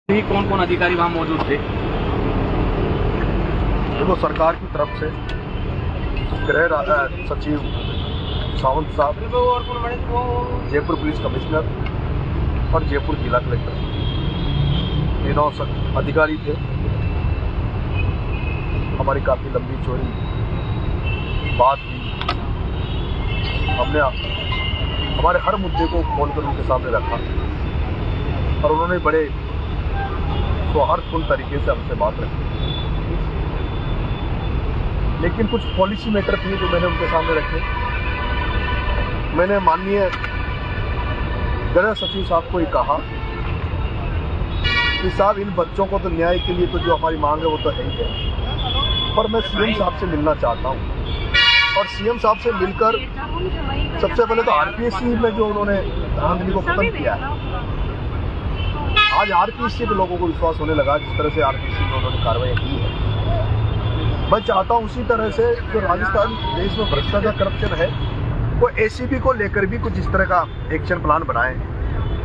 कौन कौन अधिकारी वहाँ मौजूद थे? देखो, सरकार की तरफ से गृह सचिव सावंत साहब, जयपुर पुलिस कमिश्नर और जयपुर जिला कलेक्टर, तीनों अधिकारी थे। हमारी काफ़ी लंबी चौड़ी बात हुई। हमने हमारे हर मुद्दे को खोलकर उनके सामने रखा और उन्होंने बड़े सौहार्दपूर्ण तरीके से हमसे बात रखी। लेकिन कुछ पॉलिसी मैटर थे जो मैंने उनके सामने रखे। मैंने माननीय गृह सचिव साहब को ही कहा कि साहब, इन बच्चों को तो न्याय के लिए तो जो हमारी मांग है वो तो है ही है, पर मैं सीएम साहब से मिलना चाहता हूँ। और सीएम साहब से मिलकर सबसे पहले तो आरपीएससी में जो उन्होंने धांधली को खत्म किया है, आज आरपीएससी पे लोगों को विश्वास होने लगा। जिस तरह से आरपीएससी में उन्होंने कार्रवाई की है, मैं चाहता हूं उसी तरह से जो राजस्थान देश में भ्रष्टाचार करप्शन है, वो एसीबी को लेकर भी कुछ इस तरह का एक्शन प्लान बनाए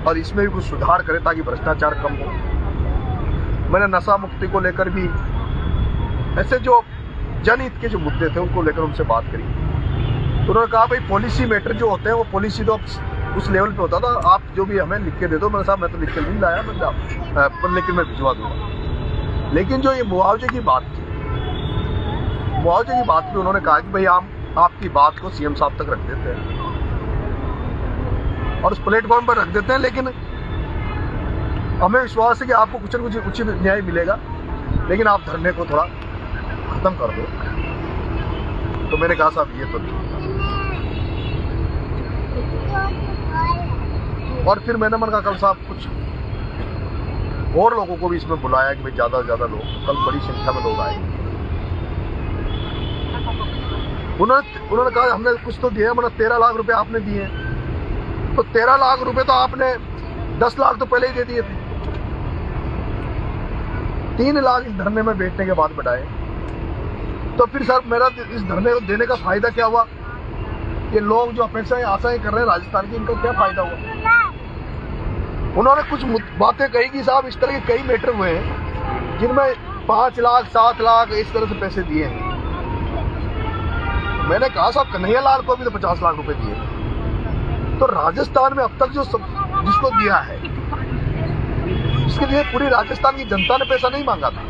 और इसमें भी कुछ सुधार करें ताकि भ्रष्टाचार कम हो। मैंने नशा मुक्ति को लेकर भी ऐसे जो जनहित के जो मुद्दे थे उनको लेकर उनसे बात करी। तो उन्होंने कहा, भाई पॉलिसी मैटर जो होते हैं वो पॉलिसी तो उस लेवल पे होता था, आप जो भी हमें लिख के दे दो। मैंने साहब, मैं तो लिख के नहीं लाया, लेकिन मैं भिजवा दूंगा। लेकिन जो ये मुआवजे की बात थी, मुआवजे की बात पे उन्होंने कहा कि भाई हम आपकी बात को सीएम साहब तक रख देते हैं और उस प्लेटफॉर्म पर रख देते हैं, लेकिन हमें विश्वास है कि आपको कुछ न कुछ उचित न्याय मिलेगा, लेकिन आप धरने को थोड़ा खत्म कर दो। तो मैंने कहा, साहब ये तो नहीं। और फिर मैंने मन कहा, कल साहब कुछ और लोगों को भी इसमें बुलाया कि भाई ज़्यादा से ज़्यादा लोग, कल बड़ी संख्या में लोग आएंगे। उन्होंने कहा, हमने कुछ तो दिया, मतलब 13 लाख रुपए आपने दिए, तो 13 लाख रुपए तो आपने 10 लाख तो पहले ही दे दिए थे। 3 लाख इस धरने में बैठने के बाद बढ़ाए। तो फिर सर, मेरा इस धरने को देने का फायदा क्या हुआ? ये लोग जो अपेक्षाएं आशाएं कर रहे हैं राजस्थान की, इनका क्या फायदा हुआ? उन्होंने कुछ बातें कही कि साहब, इस तरह के कई मैटर हुए हैं जिनमें 5 लाख 7 लाख इस तरह से पैसे दिए हैं। मैंने कहा, साहब कन्हैया लाल को भी तो 50 लाख रुपए दिए। तो राजस्थान में अब तक जो जिसको दिया है, इसके लिए पूरी राजस्थान की जनता ने पैसा नहीं मांगा था,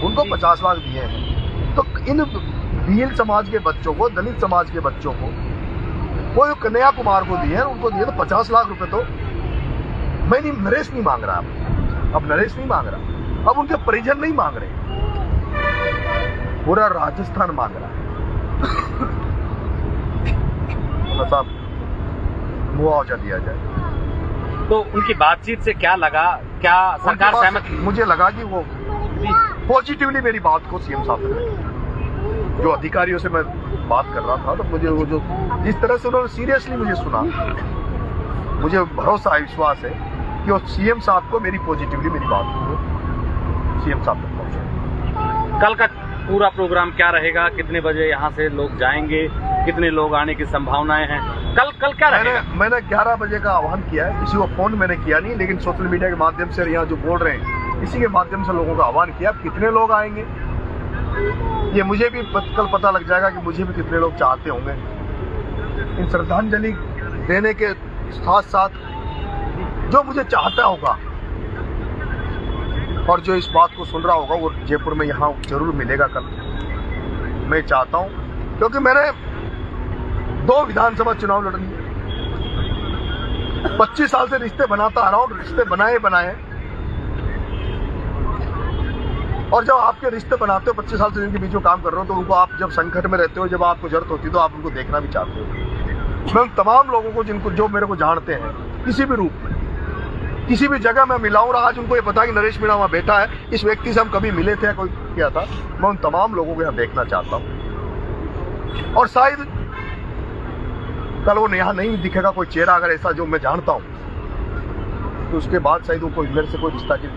उनको 50 लाख दिए हैं। तो इन भील समाज के बच्चों को, दलित समाज के बच्चों को, वो जो कन्हैया कुमार को दिए हैं, उनको दिए तो 50 लाख रुपए। तो मैं नहीं, नरेश नहीं मांग रहा, अब नरेश नहीं मांग रहा, अब उनके परिजन नहीं मांग रहे, पूरा राजस्थान मांग रहा है। साहब, मुआवजा दिया जाए। तो उनकी बातचीत से क्या लगा? क्या सरकार सहमत? मुझे लगा कि वो पॉजिटिवली मेरी बात को सीएम साहब ने, जो अधिकारियों से मैं बात कर रहा था, तो मुझे वो जो जिस तरह से उन्होंने सीरियसली मुझे सुना, मुझे भरोसा है, विश्वास है कि वो सीएम साहब को मेरी पॉजिटिवली मेरी बात को सीएम साहब तक पहुंचे। कल का पूरा प्रोग्राम क्या रहेगा? कितने बजे यहाँ से लोग जाएंगे? कितने लोग आने की संभावनाएं हैं? कल क्या रहेगा? मैंने 11 बजे का आह्वान किया है। किसी को फोन मैंने किया नहीं, लेकिन सोशल मीडिया के माध्यम से यहाँ जो बोल रहे हैं, इसी के माध्यम से लोगों का आह्वान किया। कितने लोग आएंगे ये मुझे भी कल पता लग जाएगा कि मुझे भी कितने लोग चाहते होंगे। इन श्रद्धांजलि देने के साथ साथ जो मुझे चाहता होगा और जो इस बात को सुन रहा होगा, वो जयपुर में यहाँ जरूर मिलेगा कल। मैं चाहता हूँ, क्योंकि मैंने 2 विधानसभा चुनाव लड़नी है, 25 साल से रिश्ते बनाता आ रहा हूँ, रिश्ते बनाए। और जब आपके रिश्ते बनाते हो, 25 साल से जिनके बीच में काम कर रहे हो, तो उनको आप जब संकट में रहते हो, जब आपको जरूरत होती है, तो आप उनको देखना भी चाहते हो। मैं उन तमाम लोगों को जो मेरे को जानते हैं, किसी भी रूप में, किसी भी जगह मैं मिला हूं, आज उनको ये पता कि नरेश मीणा वहां बैठा है, इस व्यक्ति से हम कभी मिले थे, कोई किया था। मैं उन तमाम लोगों को यहाँ देखना चाहता हूँ। और शायद कल वो यहाँ नहीं दिखेगा कोई चेहरा, अगर ऐसा जो मैं जानता हूँ, तो उसके बाद शायद वो कोई मेरे से कोई रिश्ता की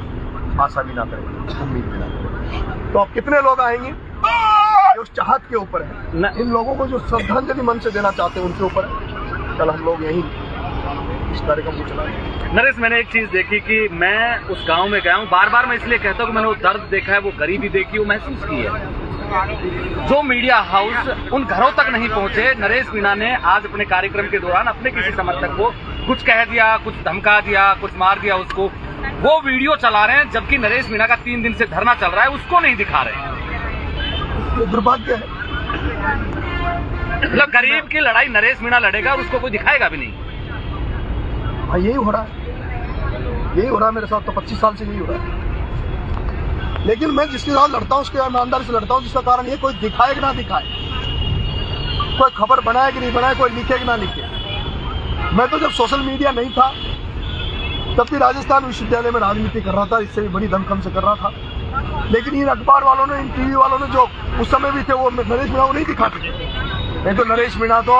आशा भी ना करे, उम्मीद भी ना करे। तो अब कितने लोग आएंगे ये उस चाहत के ऊपर है। इन लोगों को जो श्रद्धांजलि मन से देना चाहते हैं उनके ऊपर है। कल हम लोग यहीं इस कार्यक्रम को चलाएं। नरेश, मैंने एक चीज देखी कि मैं उस गांव में गया हूँ, बार बार मैं इसलिए कहता हूँ कि मैंने वो दर्द देखा है, वो गरीबी देखी, वो महसूस की है। जो मीडिया हाउस उन घरों तक नहीं पहुंचे, नरेश मीणा ने आज अपने कार्यक्रम के दौरान अपने किसी समर्थक को कुछ कह दिया, कुछ धमका दिया, कुछ मार दिया उसको, वो वीडियो चला रहे हैं, जबकि नरेश मीणा का 3 दिन से धरना चल रहा है, उसको नहीं दिखा रहे हैं। तो दुर्भाग्य है। मतलब गरीब की लड़ाई नरेश मीणा लड़ेगा और उसको कोई दिखाएगा भी नहीं। हाँ, यही हो रहा है, यही हो रहा है मेरे साथ तो 25 साल से यही हो रहा है। लेकिन मैं जिसके साथ लड़ता हूँ उसके ईमानदारी से लड़ता हूँ, जिसका कारण ये कोई दिखाए कि ना दिखाए, कोई खबर बनाए कि नहीं बनाए, कोई लिखे कि ना लिखे। मैं तो जब सोशल मीडिया नहीं था तब भी राजस्थान विश्वविद्यालय में राजनीति कर रहा था, इससे भी बड़ी दमखम से कर रहा था। लेकिन इन अखबार वालों ने, इन टीवी वालों ने जो उस समय भी थे, वो नरेश मीणा को नहीं दिखाते थे। नहीं तो नरेश मीणा तो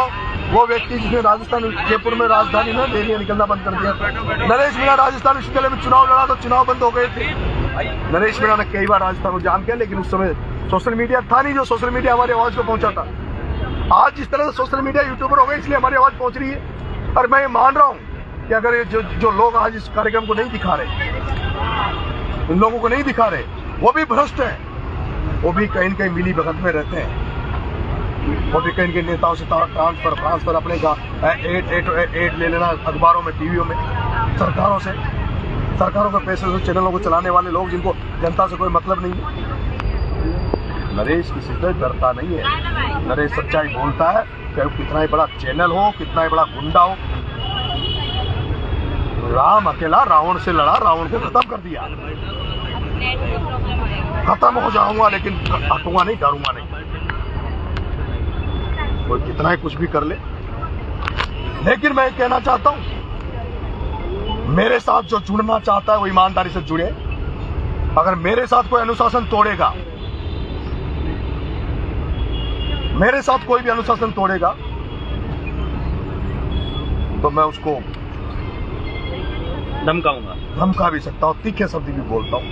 वो व्यक्ति जिसने राजस्थान जयपुर में राजधानी में डेली निकलना बंद कर दिया था। नरेश मीणा राजस्थान विश्वविद्यालय में चुनाव लड़ा तो चुनाव बंद हो गए थे। नरेश मीणा ने कई बार राजस्थान को जाम किया, लेकिन उस समय सोशल मीडिया था नहीं जो सोशल मीडिया हमारी आवाज को पहुंचा था। आज जिस तरह से सोशल मीडिया यूट्यूबर हो गए, इसलिए हमारी आवाज पहुंच रही है। और मैं ये मान रहा हूँ कि अगर ये जो लोग आज इस कार्यक्रम को नहीं दिखा रहे, इन लोगों को नहीं दिखा रहे, वो भी भ्रष्ट है, वो भी कहीं न कहीं मिली भगत में रहते हैं, वो भी कहीं कहीं नेताओं से ट्रांसफर अपने का एड ले लेना अखबारों में, टीवियों में, सरकारों के पैसे से चैनलों को चलाने वाले लोग, जिनको जनता से कोई मतलब नहीं है। नरेश किसी से डरता नहीं है, नरेश सच्चाई बोलता है, चाहे कितना ही बड़ा चैनल हो, कितना ही बड़ा गुंडा हो। राम अकेला रावण से लड़ा, रावण को खत्म कर दिया। खत्म हो जाऊंगा लेकिन हटूंगा नहीं, डरूंगा नहीं। कोई कितना ही कुछ भी कर ले, लेकिन मैं कहना चाहता हूं, मेरे साथ जो जुड़ना चाहता है वो ईमानदारी से जुड़े। अगर मेरे साथ कोई अनुशासन तोड़ेगा, मेरे साथ कोई भी अनुशासन तोड़ेगा, तो मैं उसको धमका भी सकता हूं, तीखे शब्द भी बोलता हूं।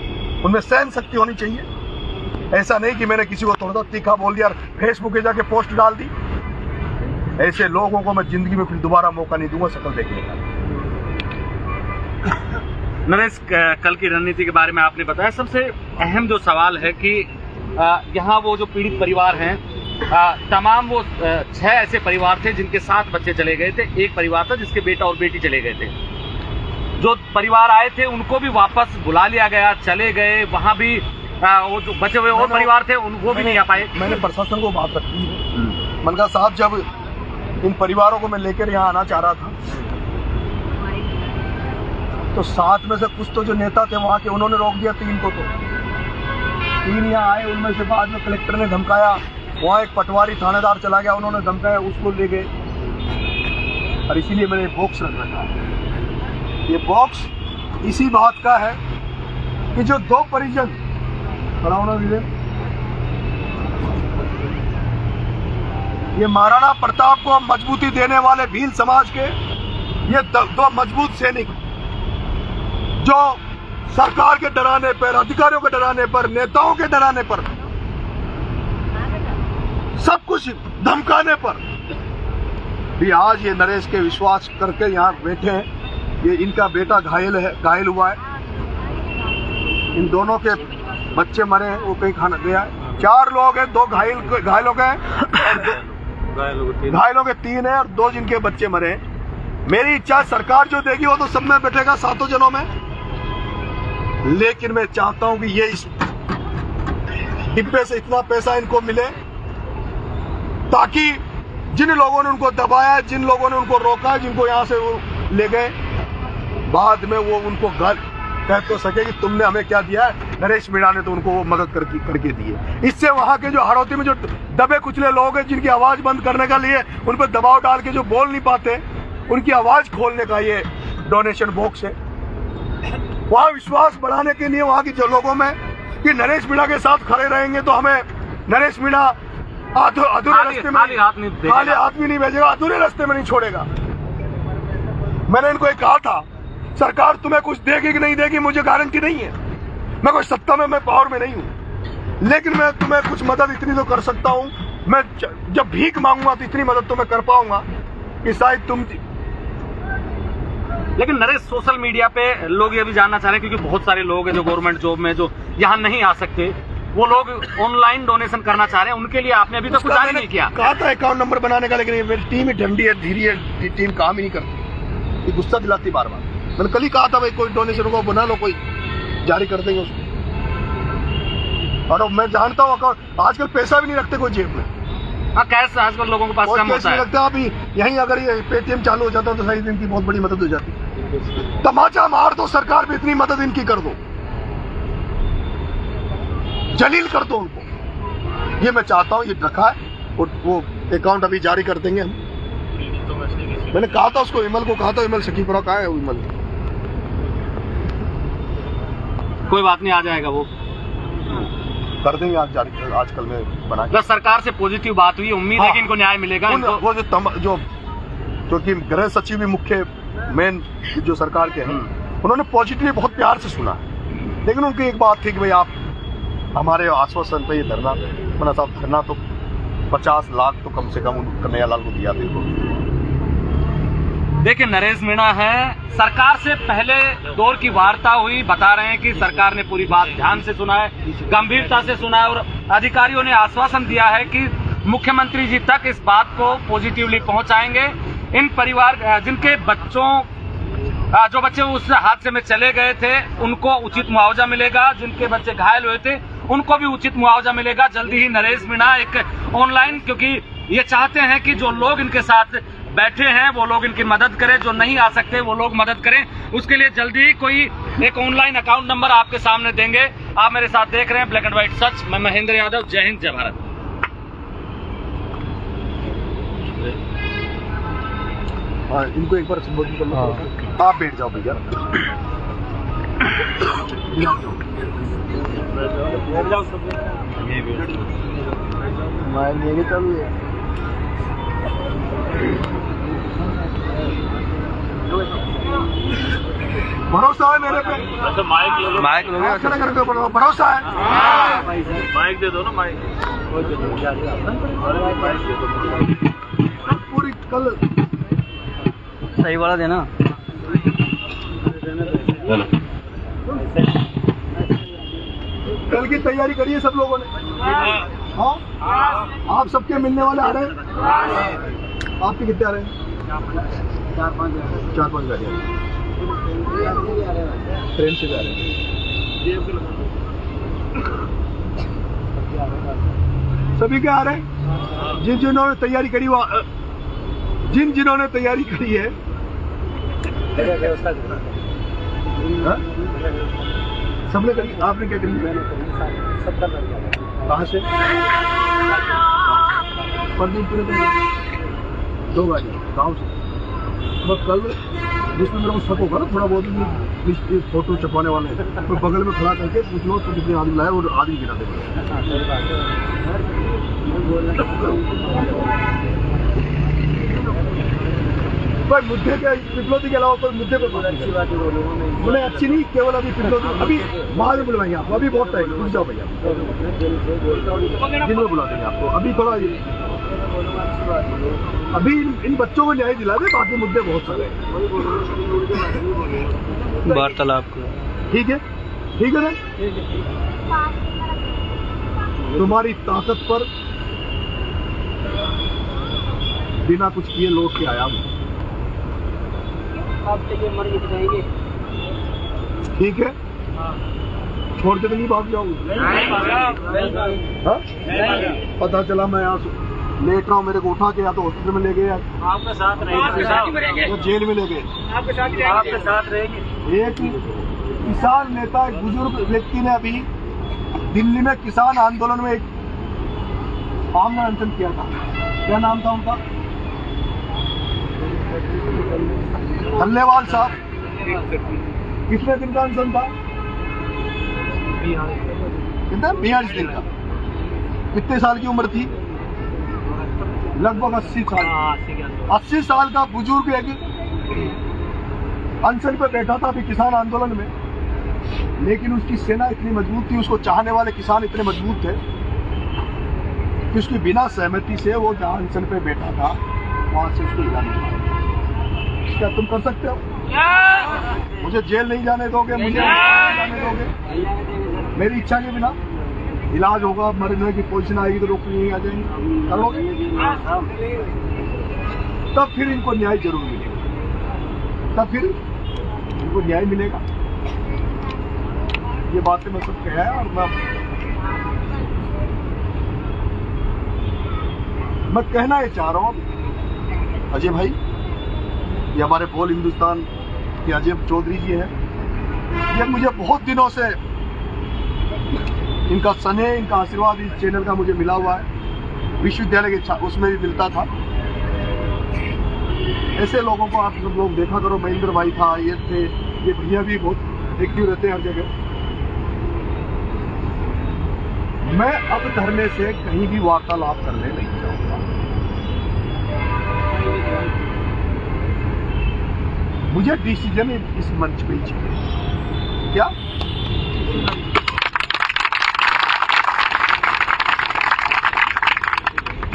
उनमें सहन शक्ति होनी चाहिए। ऐसा नहीं कि मैंने किसी को तोड़ा, तीखा बोल दिया और फेसबुक पे जाके पोस्ट डाल दी। ऐसे लोगों को मैं जिंदगी में फिर दोबारा मौका नहीं दूंगा शक्ल देखने का। नरेश, कल की रणनीति के बारे में आपने बताया, सबसे अहम जो सवाल है कि यहाँ वो जो पीड़ित परिवार हैं, तमाम वो 6 ऐसे परिवार थे जिनके 7 बच्चे चले गए थे। एक परिवार था जिसके बेटा और बेटी चले गए थे। जो परिवार आए थे उनको भी वापस बुला लिया गया, चले गए। वहाँ भी वो जो बचे हुए और परिवार थे वो भी नहीं आ पाए। मैंने प्रशासन को बात रखी है। मनगा साहब, जब इन परिवारों को मैं लेकर यहाँ आना चाह रहा था, तो 7 में से कुछ तो जो नेता थे वहाँ के, उन्होंने रोक दिया 3 को। तो 3 यहाँ आए, उनमें से बाद में कलेक्टर ने धमकाया। वहाँ एक पटवारी थानेदार चला गया, उन्होंने धमकाया, उसको ले गए। और इसीलिए मैंने बॉक्स रख रखा है। ये बॉक्स इसी बात का है कि जो 2 परिजन, ये महाराणा प्रताप को मजबूती देने वाले भील समाज के ये 2 मजबूत सैनिक, जो सरकार के डराने पर, अधिकारियों के डराने पर, नेताओं के डराने पर, सब कुछ धमकाने पर भी आज ये नरेश के विश्वास करके यहाँ बैठे हैं। ये इनका बेटा घायल हुआ है, इन दोनों के बच्चे मरे हैं, वो कहीं खाना गया है। 4 लोग हैं, 2 घायल हो गए, घायलों के 3 हैं और 2 जिनके बच्चे मरे हैं। मेरी इच्छा सरकार जो देगी वो तो सब में बैठेगा, 7 जनों में। लेकिन मैं चाहता हूं कि ये इस डिब्बे से इतना पैसा इनको मिले ताकि जिन लोगों ने उनको दबाया, जिन लोगों ने उनको रोका, जिनको यहाँ से वो ले गए, बाद में वो उनको कह तो सके कि तुमने हमें क्या दिया है। नरेश मीणा ने तो उनको वो मदद करके दी है। इससे वहाँ के जो हड़ौती में जो दबे कुचले लोग हैं, जिनकी आवाज बंद करने का लिए उन पर दबाव डाल के जो बोल नहीं पाते, उनकी आवाज खोलने का ये डोनेशन बॉक्स है। वहाँ विश्वास बढ़ाने के लिए वहाँ के जो लोगों में कि नरेश मीणा के साथ खड़े रहेंगे तो हमें नरेश मीणा अधूरे रास्ते में, खाली हाथ भी नहीं भेजेगा, अधूरे रास्ते में नहीं छोड़ेगा। मैंने इनको कहा था, सरकार तुम्हें कुछ देगी कि नहीं देगी मुझे गारंटी नहीं है, मैं कोई सत्ता में, मैं पावर में नहीं हूँ, लेकिन मैं तुम्हें कुछ मदद इतनी तो कर सकता हूँ। मैं जब भीख मांगूंगा तो इतनी मदद तो मैं कर पाऊंगा कि शायद तुम लेकिन नरेश, सोशल मीडिया पे लोग ये भी जानना चाह रहे हैं, क्योंकि बहुत सारे लोग हैं जो गवर्नमेंट जॉब में जो यहाँ नहीं आ सकते, वो लोग ऑनलाइन डोनेशन करना चाह रहे हैं, उनके लिए आपने अभी तक कुछ जारी नहीं किया। कहा था अकाउंट नंबर बनाने का, लेकिन मेरी टीम ही ठंडी है, धीरे है, टीम काम ही नहीं करती, ये गुस्सा दिलाती बार बार। मैंने कल ही कहा था भाई कोई डोनेशन को बना लो, कोई जारी कर देंगे उसको। और अब मैं जानता हूँ अकाउंट आजकल पैसा भी नहीं रखते कोई जेब में। हाँ, कैश आजकल लोगों के पास कम होता है। लगता है अभी यहीं अगर ये पेटीएम चालू हो जाता तो सही, इनकी बहुत बड़ी मदद हो जाती। तमाचा मार दो सरकार भी, इतनी मदद इनकी कर दो, जलील कर दो उनको, ये मैं चाहता हूँ। ये रखा है और वो अकाउंट अभी जारी कर देंगे हम। मैंने कहा था उसको, विमल को कहा था, विमल सखीपुरा कहाँ है विमल? कोई बात नहीं, आ जाएगा वो, कर देंगे आज जारी, आजकल में बना। बस सरकार से पॉजिटिव बात हुई, उम्मीद है कि इनको न्याय मिलेगा। वो जो कि गृह सचिव भी मुख्य मेन जो सरकार के हैं, उन्होंने पॉजिटिव बहुत प्यार से सुना, लेकिन उनकी एक बात थी कि भाई आप हमारे आश्वासन पे ये धरना, मना साहब धरना तो 50 लाख तो कम से कम कन्हैया लाल को दिया थे। देखिए, नरेश मीणा है, सरकार से पहले दौर की वार्ता हुई, बता रहे हैं कि सरकार ने पूरी बात ध्यान से सुना है, गंभीरता से सुना है, और अधिकारियों ने आश्वासन दिया है कि मुख्यमंत्री जी तक इस बात को पॉजिटिवली पहुंचाएंगे। इन परिवार जिनके बच्चों जो बच्चे उस हादसे में चले गए थे उनको उचित मुआवजा मिलेगा, जिनके बच्चे घायल हुए थे उनको भी उचित मुआवजा मिलेगा। जल्दी ही नरेश मीणा एक ऑनलाइन, क्योंकि ये चाहते हैं कि जो लोग इनके साथ बैठे हैं वो लोग इनकी मदद करें, जो नहीं आ सकते वो लोग मदद करें, उसके लिए जल्दी ही कोई एक ऑनलाइन अकाउंट नंबर आपके सामने देंगे। आप मेरे साथ देख रहे हैं ब्लैक एंड व्हाइट सच, मैं महेंद्र यादव, जय हिंद जय भारत। हाँ, इनको एक बार संबोधित कर लो। आप बैठ जाओ भैया, मेरी चालू है। भरोसा है मेरे पे? अच्छा, माइक ले लो, माइक लोगे? भरोसा है? माइक दे दो ना, माइक पूरी कल सही वाला देना। कल की तैयारी करिए सब लोगों ने। हाँ, आप सबके मिलने वाले आ रहे हैं? आपके कितने आ रहे हैं? 4-5 गाड़ियाँ ट्रेन से जा रहे हैं। सभी क्या आ रहे हैं? जिन्होंने तैयारी करी, जिन्होंने तैयारी करी है, सबने करी। आपने क्या करी? कहाँ से? परदीपुर से 2 गाड़ी गाँव से। बस कल जिसमें मेरा शक होगा ना थोड़ा बहुत, फोटो छपवाने वाले तो बगल में खड़ा करके पूछ लो तो कितने आदमी लाए और आदमी गिरा दे। कोई मुद्दे के पिपलोदी के अलावा कोई मुद्दे पे बोले अच्छी नहीं, केवल अभी पिपलोदी, अभी बाद में बुलवाएंगे आपको, अभी बहुत टाइम, रुक जाओ भैया, दिन में बुला देंगे आपको। अभी थोड़ा अभी इन बच्चों को न्याय दिला दे, बाकी मुद्दे बहुत सारे हैं। वार्तालाप ठीक है, ठीक है ना? तुम्हारी ताकत पर बिना कुछ किए लौट के आया हूँ। ठीक है, छोड़ के तो नहीं भाग जाऊंगा। पता चला मैं यहाँ लेट रहा हूँ, मेरे को उठा के या तो हॉस्पिटल में ले गए, आपके साथ रहेंगे, या जेल में ले गए, आपके साथ रहेंगे। एक किसान नेता, एक बुजुर्ग व्यक्ति ने अभी दिल्ली में किसान आंदोलन में एक आमरण अनशन किया था। क्या नाम था उनका? धन्यवाद साहब। कितने दिन का अनशन था? कितने? 42 दिन का। कितने साल की उम्र थी? लगभग 80 साल। 80 साल का बुजुर्ग एक अनशन पे बैठा था अभी किसान आंदोलन में, लेकिन उसकी सेना इतनी मजबूत थी, उसको चाहने वाले किसान इतने मजबूत थे कि उसकी बिना सहमति से वो जहाँ अनशन पे बैठा था वहां से उसको हिला नहीं पाया। क्या तुम कर सकते हो? मुझे जेल नहीं जाने दोगे, मुझे नहीं जाने दोगे। मेरी इच्छा के बिना इलाज होगा, मरने की पोजीशन आएगी तो लोग नहीं आ जाएंगे, करोगे तब फिर इनको न्याय जरूर मिलेगा, तब फिर इनको न्याय मिलेगा। ये बातें मैं सब कहा है। और मैं कहना ये चाह रहा हूँ अजय भाई, ये हमारे बोल हिंदुस्तान के अजय चौधरी जी हैं। ये मुझे बहुत दिनों से इनका स्नेह, इनका आशीर्वाद इस चैनल का मुझे मिला हुआ है। विश्वविद्यालय के उसमें भी मिलता था। ऐसे लोगों को आप सब लोग देखा करो। महेंद्र भाई था, ये थे, ये भैया भी बहुत एक्टिव रहते हैं हर जगह। मैं अब धरने से कहीं भी वार्तालाप करने नहीं चाहूंगा। मुझे डिसीजन इस मंच पे ही चाहिए। क्या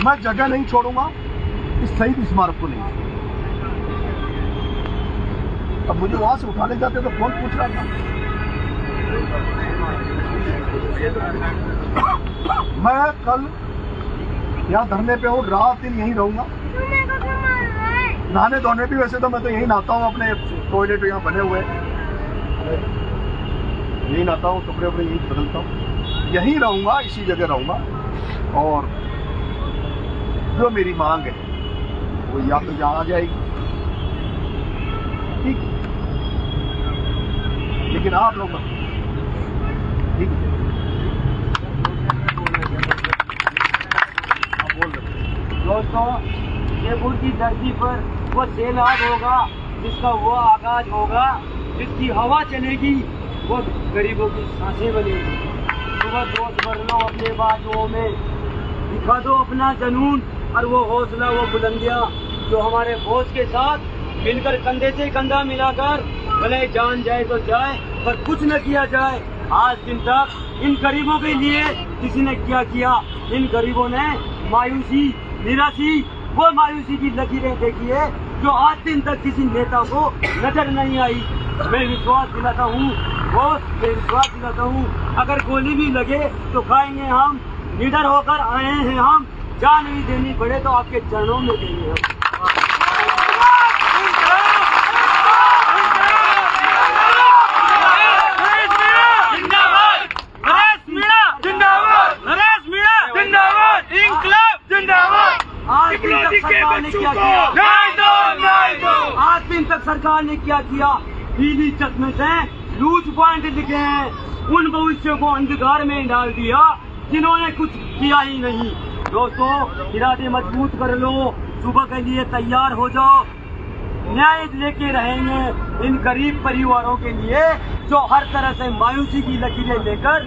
मैं जगह नहीं छोड़ूंगा इस शहीद स्मारक को नहीं। अब मुझे वहां से उठाने जाते तो कौन पूछ रहा था? मैं कल यहाँ धरने पे हूँ, रात दिन यहीं रहूंगा। नहाने धोने भी वैसे तो मैं तो यहीं नहाता हूँ, अपने टॉयलेट यहाँ बने हुए, यहीं नहाता हूँ, कपड़े वपड़े यहीं बदलता हूँ, यहीं रहूंगा, इसी जगह रहूंगा। और जो मेरी मांग है वो या तो यहाँ आ जाएगी, ठीक, लेकिन आप लोग ठीक है। दोस्तों, जयपुर की धरती पर वो सैलाब होगा जिसका वो आगाज होगा, जिसकी हवा चलेगी वो गरीबों की सांसें बनेगी। सुबह दोस्त भर लो अपने बाजुओं में, दिखा दो अपना जुनून और वो हौसला, वो बुलंदियां जो हमारे बोझ के साथ मिलकर कंधे से कंधा मिलाकर भले जान जाए तो जाए पर कुछ न किया जाए। आज दिन तक इन गरीबों के लिए किसी ने क्या किया? इन गरीबों ने मायूसी, निराशी, वो मायूसी की लकीरें देखी है जो आज दिन तक किसी नेता को नजर नहीं आई। मैं विश्वास दिलाता हूँ, विश्वास दिलाता हूँ, अगर गोली भी लगे तो खाएंगे हम, निडर होकर आए हैं हम, जान भी देनी पड़े तो आपके चरणों में देंगे हम। आज दिन तक सरकार ने क्या किया? आज दिन तक सरकार ने क्या किया? पीली चश्मे से लूज पॉइंट लिखे हैं, उन भविष्यों को अंधकार में डाल दिया जिन्होंने कुछ किया ही नहीं। दोस्तों, इरादे मजबूत कर लो, सुबह के लिए तैयार हो जाओ। न्याय लेके रहेंगे इन गरीब परिवारों के लिए जो हर तरह से मायूसी की लकीरें लेकर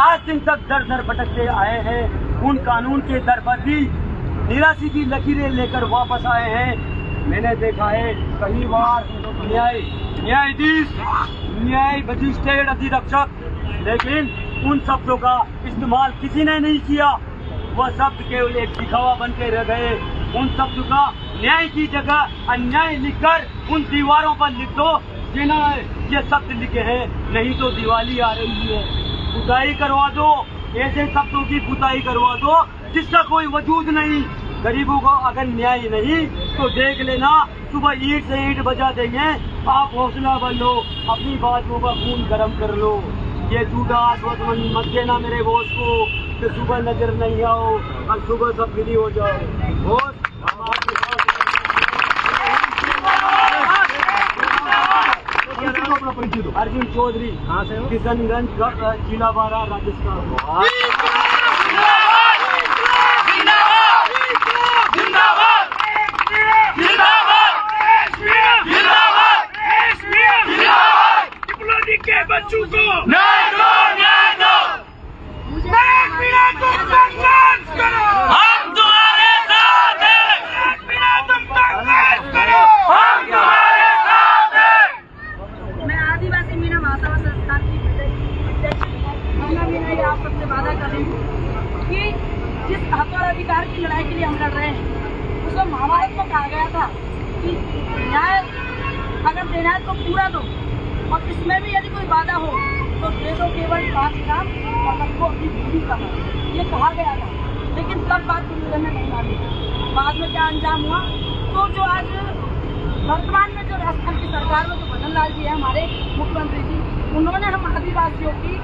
आज दिन तक दर दर भटकते आए हैं। उन कानून के दर पर भी निराशी की लकीरें लेकर वापस आए हैं। मैंने देखा है कई बार न्यायाधीश, न्याय मजिस्ट्रेट, अधिरक्षक, लेकिन उन शब्दों का इस्तेमाल किसी ने नहीं किया। वह शब्द केवल एक दिखावा बन के रह गए। उन शब्द का न्याय की जगह अन्याय लिखकर उन दीवारों पर लिख दो जिन्होंने ये शब्द लिखे हैं। नहीं तो दिवाली आ रही है, पुताई करवा दो, ऐसे शब्दों की पुताई करवा दो जिसका कोई वजूद नहीं। गरीबों को अगर न्याय नहीं तो देख लेना, सुबह ईंट से ईंट बजा देंगे। आप हौसला बन लो, अपनी बातों का खून गर्म कर लो। ये झूठा आश्वासन मत देना मेरे बॉस को कि सुबह नजर नहीं आओ और सुबह सब फ्री हो जाओ। बॉस, हम आपके साथ अर्जुन चौधरी, किशनगंज, जिला बारा, राजस्थान। बच्चों को न्याय दो, न्याय दो। तुम संघर्ष करो, हम तुम्हारे साथ हैं। तुम संघर्ष करो, हम तुम्हारे साथ हैं। मैं आदिवासी मीना महासभा संस्थान की मीना आप सबसे वादा कर रही हूँ कि जिस हक और अधिकार की लड़ाई के लिए हम लड़ रहे हैं उसमें महाभारत में कहा गया था कि न्याय अगर देना है तो पूरा दो, और इसमें भी यदि कोई वादा हो तो दे दो केवल 5 ग्राम और रखो अपनी दूरी का, ये कहा गया था। लेकिन तब बात दुर्योधन ने नहीं मानी। बाद में क्या अंजाम हुआ, तो जो आज वर्तमान में जो राजस्थान की सरकार में जो भजन लाल जी है हमारे मुख्यमंत्री जी, उन्होंने हम आदिवासियों की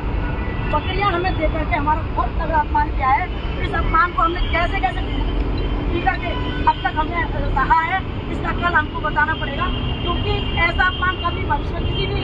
बकरियां हमें दे करके हमारा बहुत तगड़ा अपमान किया है। इस अपमान को हमने कैसे ठीक है, अब तक हमने कहा है, इसका कल हमको बताना पड़ेगा, क्योंकि ऐसा अपमान कभी भविष्य में किसी भी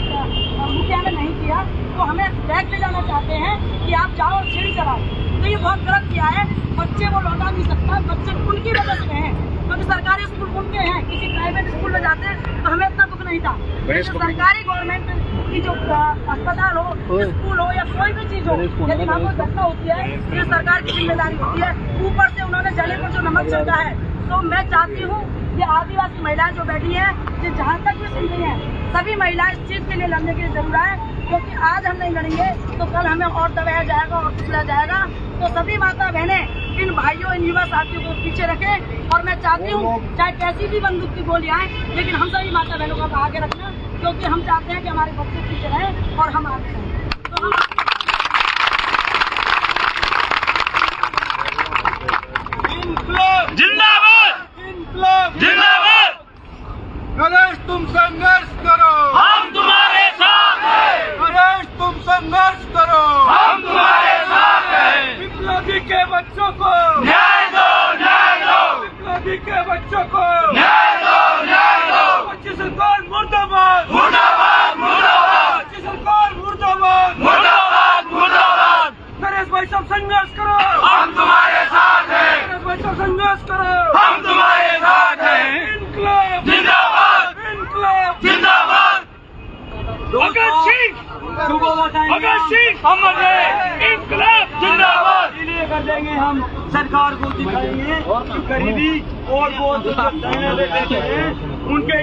मुखिया ने नहीं किया। तो हमें बैग ले जाना चाहते हैं कि आप जाओ और सीढ़ी चलाओ, तो ये बहुत गलत किया है। बच्चे वो लौटा नहीं सकता, बच्चे उनकी वजह से हैं, क्योंकि सरकारी स्कूल उनके हैं। किसी प्राइवेट स्कूल में जाते तो हमें इतना दुख नहीं था। तो सरकारी गवर्नमेंट की जो अस्पताल हो, स्कूल हो या कोई भी चीज हो, यदि वहाँ कोई घटना होती है ये सरकार की जिम्मेदारी होती है। ऊपर से उन्होंने जले पर जो नमक छिड़का है, तो मैं चाहती हूँ ये आदिवासी महिलाएं जो बैठी हैं, ये जहाँ तक भी सुन रही हैं, सभी महिलाएं इस चीज के लिए लड़ने के लिए जरूर है, क्योंकि आज हम नहीं लड़ेंगे तो कल हमें और दबाया जाएगा और पिछला जाएगा। तो सभी माता बहनें इन भाइयों, इन युवा साथियों को पीछे रखें। और मैं चाहती हूँ चाहे कैसी भी बंदूक की गोली आए, लेकिन हम सभी माता बहनों का आगे रखना, क्योंकि हम चाहते हैं कि हमारे बच्चे पीछे रहें और हम आगे रहें। तो हम जिंदाबाद, जिंदाबाद। नरेश तुम संघर्ष करो, हम तुम्हारे साथ हैं, नरेश तुम संघर्ष करो, हम तुम्हारे साथ हैं। विप्लवी के बच्चों को न्याय दो, न्याय दो, विप्लवी के बच्चों को न्याय दो, न्याय दो। बच्ची सरकार मुर्दाबाद, मुर्दाबाद, मुर्दाबाद, बच्ची सरकार मुर्दाबाद। मुर्दाबाद, मुर्दाबाद। नरेश भाई सब संघर्ष करो, हम तुम्हारे साथ हैं, नरेश भाई सब संघर्ष करो, हम तुम्हारे साथ हैं। इनकलाब जिंदाबाद, इनकलाब जिंदाबाद। भगत सिंह, भगत सिंह अमर रहे, इनकलाब जिंदाबाद। इसलिए कर देंगे हम, सरकार को दिखाएंगे कि गरीबी और वो जो देते हैं उनके